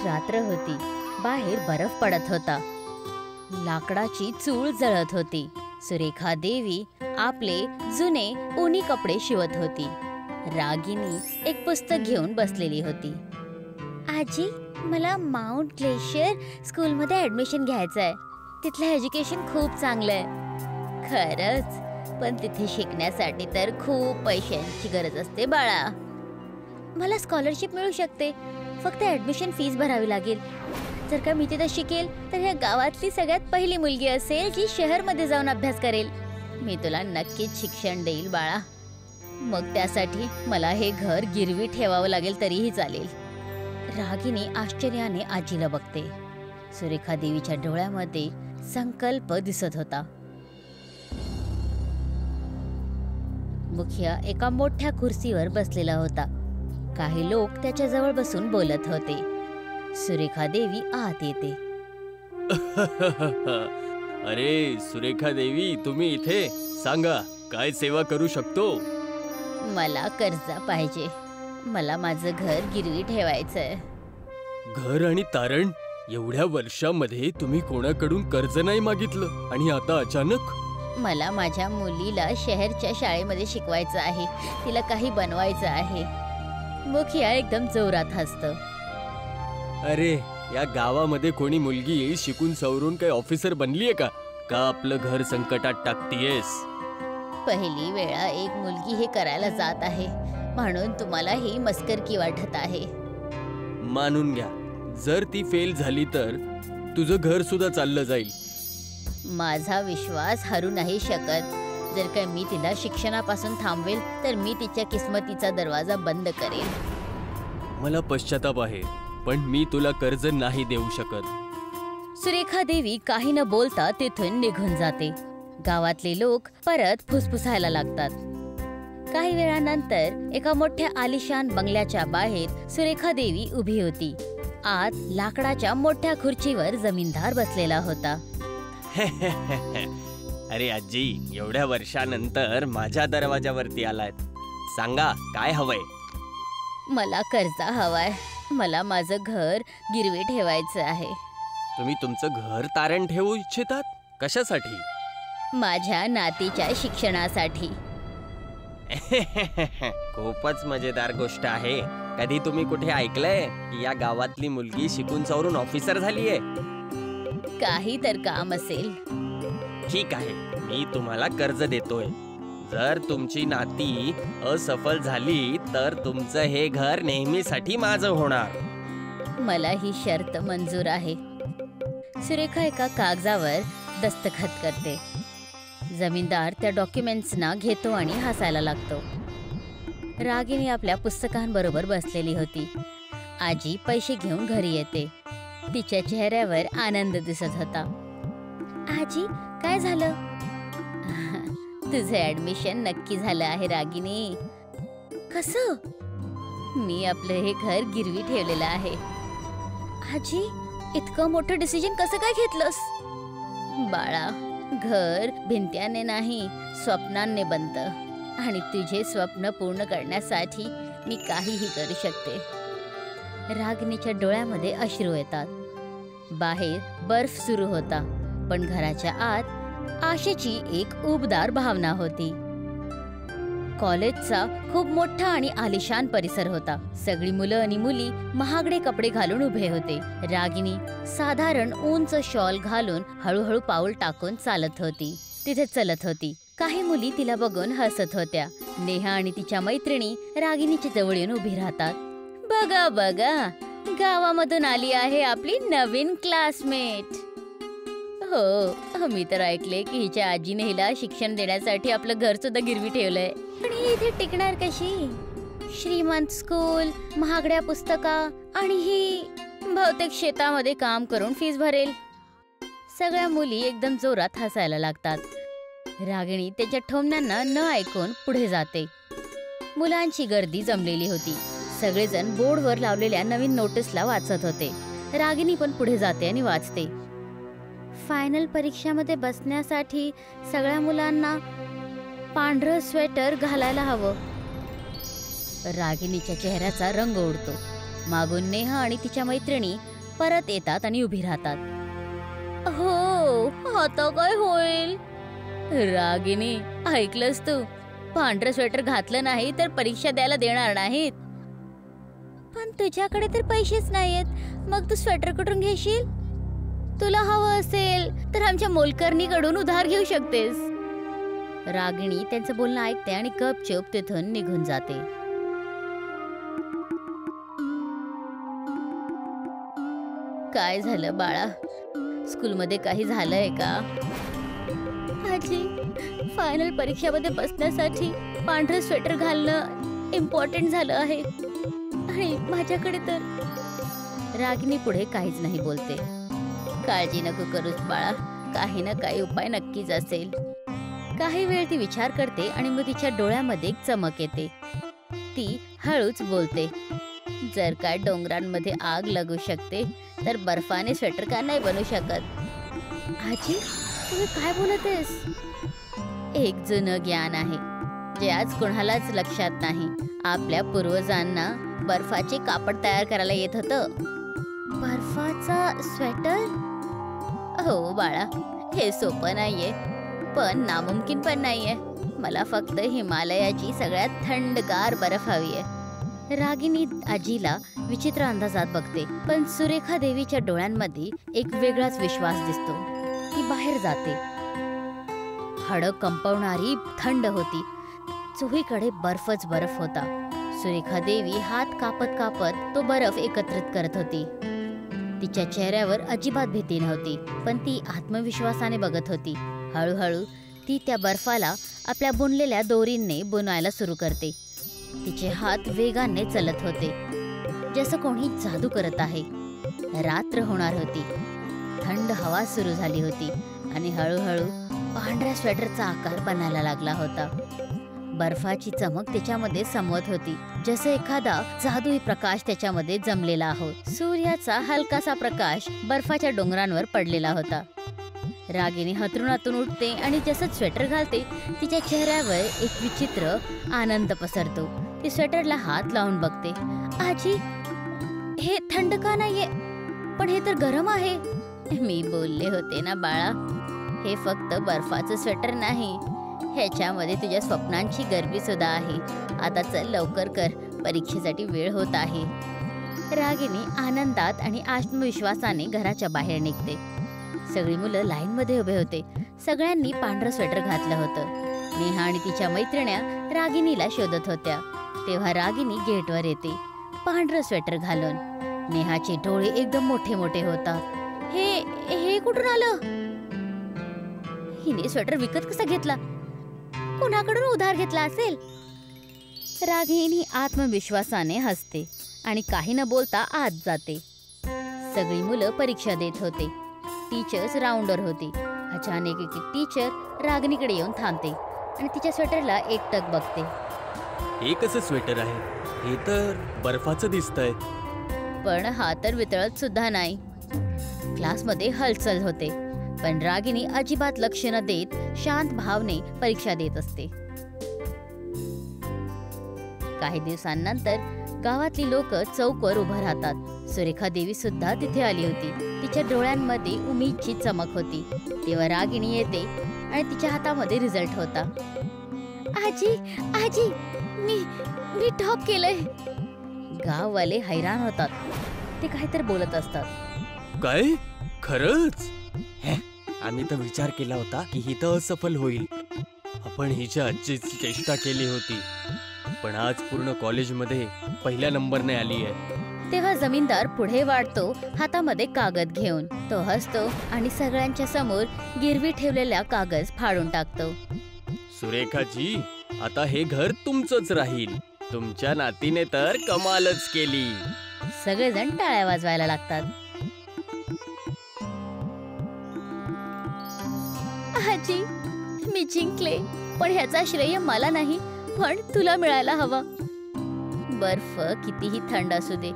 रात्र होती. बाहेर बर्फ पडत होता. लाकडाची चूल जळत होती. सुरेखा देवी आपले जुने ऊनी कपडे शिवत होती. रागिनी एक पुस्तक घेऊन बसलेली होती. आजी, मला माउंट ग्लेशियर स्कूलमध्ये ऍडमिशन घ्यायचं आहे. तिथलं एज्युकेशन खूप चांगलं आहे. खरंच? पण तिथे शिकण्यासाठी तर खूप पैशांची गरज असते बाळा. मला स्कॉलरशिप मिळू शकते, फक्त ऍडमिशन फीस भरावी लागेल. जर का मी तिथे शिकेल तर ह्या गावातली सगळ्यात पहिली मुलगी असेल जी शहरमध्ये जाऊन अभ्यास करेल. मी तुला नक्कीच शिक्षण देईल बाळा. मग त्यासाठी मला हे घर गिरवी ठेवावं लागेल तरीही चालेल. रागिनी आश्चर्याने आजीला बघते. सुरेखा देवीच्या डोळ्यामध्ये संकल्प दिसत होता. मुखिया एका मोठ्या खुर्चीवर बसलेला होता. काही लोक त्याच्याजवळ बसून बोलत होते. सुरेखा देवी आत येते. अरे सुरेखा देवी, तुम्ही इथे? सांगा, काय सेवा करू शकतो? मला कर्ज पाहिजे. मला माझं घर गिरवी ठेवायचंय. घर आणि तारण? एवढ्या वर्षामध्ये तुम्ही कोणाकडून कर्ज नाही मागितलं आणि आता अचानक? मला माझ्या मुलीला शहरच्या शाळेमध्ये शिकवायचं आहे. तिला काही बनवायचं आहे. मुखिया एकदम जोरात हसतो. अरे, या गावामध्ये कोणी मुलगी शिकून सवरून काही ऑफिसर बनलीये का? का आपलं घर संकटात टाकतीयेस? पहिली वेळा एक मुलगी हे करायला जात आहे म्हणून तुम्हाला ही मस्करकी वाटत आहे. मानून घ्या, जर ती फेल झाली तर तुझं घर सुद्धा चाललं जाईल. माझा विश्वास हरू नाही शकत. जर का मी तिला शिक्षणापासून थांबवेल तर मी तिच्या किस्मतीचा दरवाजा बंद करेल. मला पश्चाताप आहे, पण मी तुला कर्ज नाही देऊ शकत. सुरेखा देवी काही न बोलता तिथून निघून जाते. गावातले लोक परत फुसफुसायला लागतात. काही वेळानंतर एका मोठ्या आलिशान बंगल्याच्या बाहेर सुरेखा देवी उभी होती. आत लाकडाच्या मोठ्या खुर्चीवर जमीनदार बसलेला होता. अरे आजी, एवढ्या वर्षानंतर माझ्या दरवाजावरती आलायत. सांगा, काय हवंय? मला कर्ज हवाय. मला माझं घर गिरवी ठेवायचं आहे. तुम्ही तुमचं घर तारण ठेवू इच्छितात? कशासाठी? माझ्या नातीच्या शिक्षणासाठी. खूपच मजेदार गोष्ट आहे. कधी तुम्ही कुठे ऐकलंय की या गावातली मुलगी शिकून सवरून ऑफिसर झालीये? काही तर काम असेल. ठीक आहे, मी तुम्हाला कर्ज देतोय. जर तुमची नाती असफल झाली तर तुमचं हे घर नेहमीसाठी माझं होणार. मला ही शर्त मंजूर आहे. सुरेखा एका कागदावर दस्तखत करते. जमीनदार त्या डॉक्युमेंट्सना घेतो आणि हसायला लागतो. रागिनी आपल्या पुस्तकांबरोबर बसलेली होती. आजी पैसे घेऊन घरी येते. तिच्या चेहऱ्यावर आनंद दिसत होता. आजी, काय झालं? तुझं ऍडमिशन नक्की झालं आहे रागिनी. कसं? मी आपलं हे घर गिरवी ठेवलेलं आहे. आजी, इतकं मोठं डिसिजन कसं काय घेतलंस? बाळा, घर भिंत्याने नाही स्वप्नांनी बनतं आणि तुझे स्वप्न पूर्ण करण्यासाठी मी काहीही करू शकते. रागिनीच्या डोळ्यामध्ये अश्रू येतात. बाहेर बर्फ सुरू होता, पण घराच्या आत आशेची एक उबदार भावना होती. कॉलेजचा खूप मोठा आणि आलिशान परिसर होता. सगळी मुलं आणि मुली महागडे कपडे घालून उभे होते. रागिनी साधारण उंच शॉल घालून हळूहळू पाऊल टाकून चालत होती. तिथे चलत होती. काही मुली तिला बघून हसत होत्या. नेहा आणि तिच्या मैत्रिणी रागिनीच्या जवळ येऊन उभी राहतात. बघा बघा, गावामधून आली आहे आपली नवीन क्लासमेट. हो, मी तर ऐकले की हिच्या आजीने हिला शिक्षण देण्यासाठी आपलं घर सुद्धा गिरवी ठेवलंय. पण ही इथे टिकणार कशी? श्रीमंत स्कूल, महागड्या पुस्तका आणि ही बहुतेक शेतामध्ये काम करून फीस भरेल. सगळ्या मुली एकदम जोरात हसायला लागतात. रागिणी त्याच्या ठोमण्यांना न ऐकून पुढे जाते. मुलांची गर्दी जमलेली होती. सगळेजण बोर्डवर लावलेल्या नवीन नोटीसला वाचत होते. रागिणी पण पुढे जाते आणि वाचते. फायनल परीक्षामध्ये बसण्यासाठी सगळ्या मुलांना पांढरं स्वेटर घालायला हवं. रागिनीच्या चेहऱ्याचा रंग उडतो. मागून नेहा आणि तिच्या मैत्रिणी परत येतात आणि उभी राहतात. हो, आता काय होईल? रागिनी, ऐकलंस तू? पांढरं स्वेटर घातलं नाही तर परीक्षा द्यायला देणार नाहीत. पण तुझ्याकडे तर पैसेच नाहीयेत, मग तू स्वेटर कुठून घेशील? तुला हवं असेल तर आमच्या मोलकरणीकडून उधार घेऊ शकतेस. रागिणी त्यांचं बोलणं ऐकते आणि गपचूप तिथून निघून जाते. काय झालं बाळा? स्कूलमध्ये काही झालंय का? आजी, फायनल परीक्षेमध्ये बसण्यासाठी पांढरं स्वेटर घालणं इम्पॉर्टंट झालं आहे आणि माझ्याकडे तर. रागिनी पुढे काहीच नाही बोलते. काळजी नको करूस बाळा, काही ना काही उपाय नक्कीच असेल. काही वेळ ती विचार करते आणि मग तिच्या डोळ्यामध्ये एक चमक येते. ती हळूच बोलते, जर काय डोंगरांमध्ये आग लागू शकते तर बर्फाने स्वेटर का नाही बनू शकत? आजी, तुम्ही काय बोलत आहेस? एक जुनं ज्ञान आहे जे आज कोणालाच लक्षात नाही. आपल्या पूर्वजांना बर्फाचे कापड तयार करायला येत होतं. बर्फाचा स्वेटर? हो बाळा, हे सोपं नाहीये पण नामुमकिन पण नाहीये. मला फक्त हिमालयाची सगळ्यात थंडगार बर्फ हवी आहे. रागिनी आजीला विचित्र अंदाजात बघते, पण सुरेखा देवीच्या डोळ्यांमध्ये एक वेगळाच विश्वास दिसतो. ती बाहेर जाते. हाडं कंपवणारी थंड होती. चोहीकडे बर्फच बर्फ होता. सुरेखा देवी हात कापत कापत तो बर्फ एकत्रित करत होती. तिच्या चेहऱ्यावर अजिबात भीती नव्हती, पण ती आत्मविश्वासाने बघत होती. हळूहळू ती त्या बर्फाला आपल्या बुनलेल्या दोरींनी बुनायला सुरू करते. तिचे हात वेगाने चलत होते, जसं कोणी जादू करत आहे. रात्र होणार होती. थंड हवा सुरू झाली होती आणि हळूहळू पांढऱ्या स्वेटरचा आकार बनायला लागला होता. बर्फाची चमक त्याच्यामध्ये समवत होती, जसं एखादा जादुई प्रकाश त्याच्यामध्ये जमलेला आहे. सूर्याचा हलकासा प्रकाश बर्फाच्या डोंगरांवर पडलेला होता. रागिनी हतरुणातून उठते आणि जसं स्वेटर घालते तिच्या चेहऱ्यावर एक विचित्र आनंद पसरतो. ती स्वेटरला हात लावून बघते. आजी, हे थंड का नाहीये? पण हे तर गरम आहे. मी बोलले होते ना बाळा, हे फक्त बर्फाचं स्वेटर नाही, ह्याच्यामध्ये तुझ्या स्वप्नांची गरबी सुद्धा आहे. आता चल लवकर कर, परीक्षेसाठी वेळ होत आहे. रागिनी आनंदात आणि आत्मविश्वासाने घराच्या बाहेर निघते. सगळी मुलं लाईनमध्ये उभे होते. सगळ्यांनी पांढरं स्वेटर घातलं होतं. नेहा आणि तिच्या मैत्रिण्या रागिनीला शोधत होत्या. तेव्हा रागिनी गेटवर येते, पांढरं स्वेटर घालून. नेहाचे डोळे एकदम मोठे मोठे होतात. हे कुठून आलं? हिने स्वेटर विकत कसा घेतला? कोणाकडून उधार घेतला असेल? रागिनी आत्मविश्वासाने हसते आणि काही न बोलता आत जाते. सगळी मुलं परीक्षा देत होते. टीचर्स राऊंडर होती. अचानक एक टीचर रागिनीकडे येऊन थांबते आणि तिच्या स्वेटरला एकटक बघते. हे कसं स्वेटर आहे? हे तर बर्फाचं दिसतंय. पण हा तर वितळत सुद्धा नाही. क्लासमध्ये हलचल होते, पण रागिनी अजिबात लक्ष न देत शांत भावने परीक्षा देत असते. काही दिवसांनंतर गावातली लोक चौकवर उभं राहतात. सुरेखा देवी सुद्धा तिथे आली होती. तिच्या डोळ्यांमध्ये उमेदची चमक होती. तेव्हा रागिणी येते आणि तिच्या हातामध्ये रिझल्ट होता. आजी, आजी, मी टॉप केलंय. गाववाले हैराण होतात. ते काहीतरी बोलत असतात. काय? खरंच? आम्ही तर विचार केला होता की ही तर असफल होईल. आपण हिच्या आजीची चेष्टा केली होती, पण आज पूर्ण कॉलेजमध्ये पहिल्या नंबरने आली आहे. तेव्हा जमीनदार पुढे वाढतो, हातामध्ये कागद घेऊन. तो हसतो आणि सगळ्यांच्या समोर गिरवी ठेवलेला कागद फाडून टाकतो. सुरेखाजी, आता हे घर तुमचंच राहील. तुमच्या नातीने तर कमालच केली. सगळेजण टाळ्या वाजवायला लागतात. आजी, मी जिंकले, पण ह्याचा श्रेय मला नाही, पण तुला मिळायला हवा. बर्फ कितीही थंड असू दे,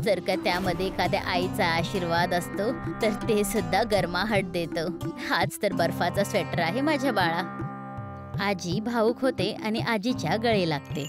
जर का त्यामध्ये एखाद्या आईचा आशीर्वाद असतो तर ते सुद्धा गरमाहट देतो. हाच तर बर्फाचा स्वेटर आहे माझ्या बाळा. आजी भावुक होते आणि आजीच्या गळे लागते.